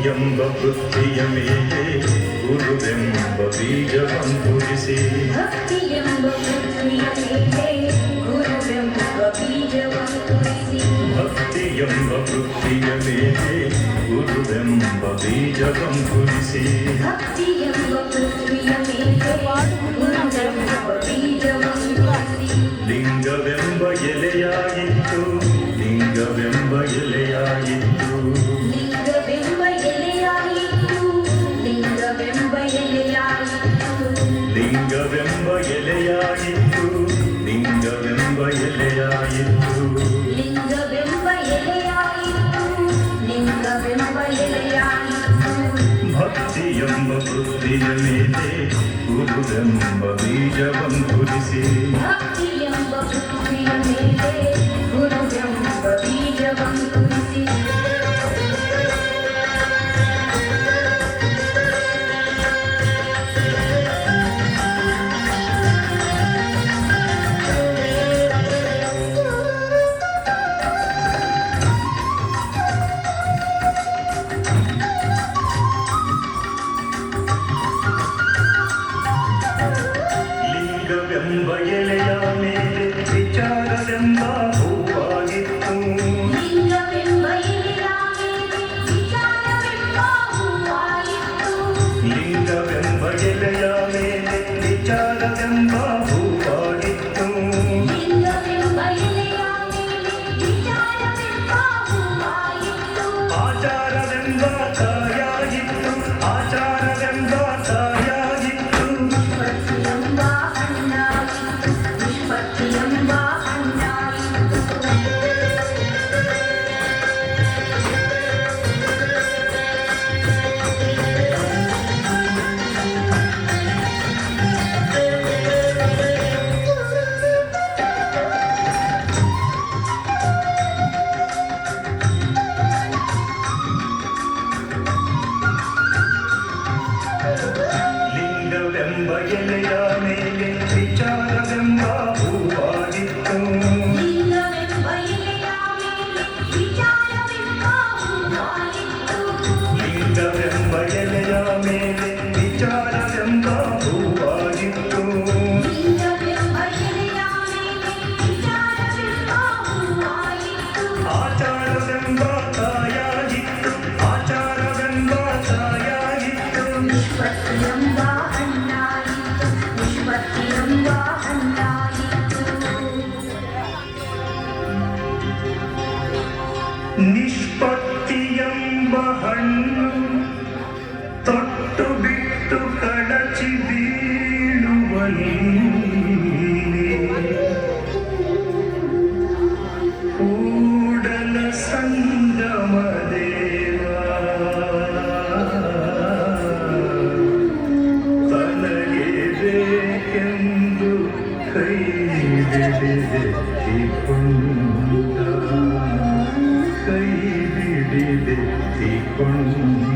ಎಂಬ ವೃತ್ತಿಯ ಮೇಲೆ ಗುರುವೆಂಬ ಬೀಜವಂಕುರಿಸಿ ಭಕ್ತಿಯೆಂಬ ವೃತ್ತಿಯ ಮೇಲೆ ಗುರುವೆಂಬ ಬೀಜವಂಕುರಿಸಿ ಭಕ್ತಿಯೆಂಬ ವೃತ್ತಿಯ ಮೇಲೆ ಗುರುವೆಂಬ ಬೀಜವಂಕುರಿಸಿ ಭಕ್ತಿಯೆಂಬ ವೃತ್ತಿಯ ಮೇಲೆ ಗುರುವೆಂಬ ಬೀಜವಂಕುರಿಸಿ ಲಿಂಗವೆಂಬ ಎಲೆಯಾಗಿತ್ತು ಲಿಂಗವೆಂಬ ಎಲೆಯಾಗಿತ್ತು ಲಿಂಗವೆಂಬ ಎಲೆಯಾಗಿತ್ತು ಲಿಂಗವೆಂಬ ಎಲೆಯಾಗಿತ್ತು ಲಿಂಗವೆಂಬ ಎಲೆಯಾಗಿತ್ತು ಲಿಂಗವೆಂಬ ಎಲೆಯಾಗಿತ್ತು ಭಕ್ತಿಯೆಂಬ ವೃತ್ತಿಯ ಮೇಲೆ ಗುರುವೆಂಬ ಬೀಜವಂಕುರಿಸಿ ಭಕ್ತಿಯೆಂಬ ವೃತ್ತಿಯ ಮೇಲೆ ಗುರುವೆಂಬ ಬೀಜವಂಕುರಿಸಿ ಲಿಂಗವೆಂಬ ಎಲೆಯ ಮೇಲೆ ವಿಚಾರವೆಂಬ ಹೂವಾಗಿತ್ತು ಲಿಂಗವೆಂಬ ಎಲೆಯ ಮೇಲೆ ವಿಚಾರವೆಂಬ ಹೂವಾಗಿತ್ತು ಲಿಂಗವೆಂಬ ಎಲೆಯ ಮೇಲೆ ವಿಚಾರವೆಂಬ ಹೂವಾಗಿತ್ತು ಲಿಂಗವೆಂಬ ಎಲೆಯ ಮೇಲೆ ವಿಚಾರವೆಂಬ ಹೂವಾಗಿತ್ತು ಆಚಾರವೆಂಬ ಕಾಯಾಗಿತ್ತು ಆಚಾರವೆಂಬ ಕಾಯಾಗಿತ್ತು ನಿಷ್ಪತ್ತಿಯೆಂಬ ಹಣ್ಣಾಗಿತ್ತು ನಿಷ್ಪತ್ತಿಯೆಂಬ ಹಣ್ಣಾಗಿತ್ತು ಲಿಂಗವೆಂಬ ಎಲೆಯ ಮೇಲೆ ವಿಚಾರವೆಂಬ ಹೂವಾಗಿತ್ತು ಲಿಂಗವೆಂಬ ಎಲೆಯ ಮೇಲೆ ವಿಚಾರವೆಂಬ ಹೂವಾಗಿತ್ತು ಲಿಂಗವೆಂಬ ಎಲೆಯ ಮೇಲೆ ವಿಚಾರವೆಂಬ ಹೂವಾಗಿತ್ತು ಲಿಂಗವೆಂಬ ಎಲೆಯ ಮೇಲೆ ವಿಚಾರವೆಂಬ ಹೂವಾಗಿತ್ತು ಆಚಾರವೆಂಬ ಕಾಯಾಗಿತ್ತು ಆಚಾರವೆಂಬ ಕಾಯಾಗಿತ್ತು ನಿಷ್ಪತ್ತಿಯೆಂಬ ಹಣ್ಣಾಗಿತ್ತು ನಿಷ್ಪತ್ತಿಯೆಂಬ ಹಣ್ಣಾಗಿತ್ತು ನಿಷ್ಪತ್ತಿಯೆಂಬ ಹಣ್ಣು ತೊಟ್ಟು ಬಿಟ್ಟು ಕಳಚಿ ಬೀಳುವ ನೀನೆ. ಕೂಡಲ ಸಂಗಮ ದೇವ ತನಗೆ ಬೇಕೆಂದು ಕೈ ಬಿಡಿದೆತ್ತಿಕೊಂಡ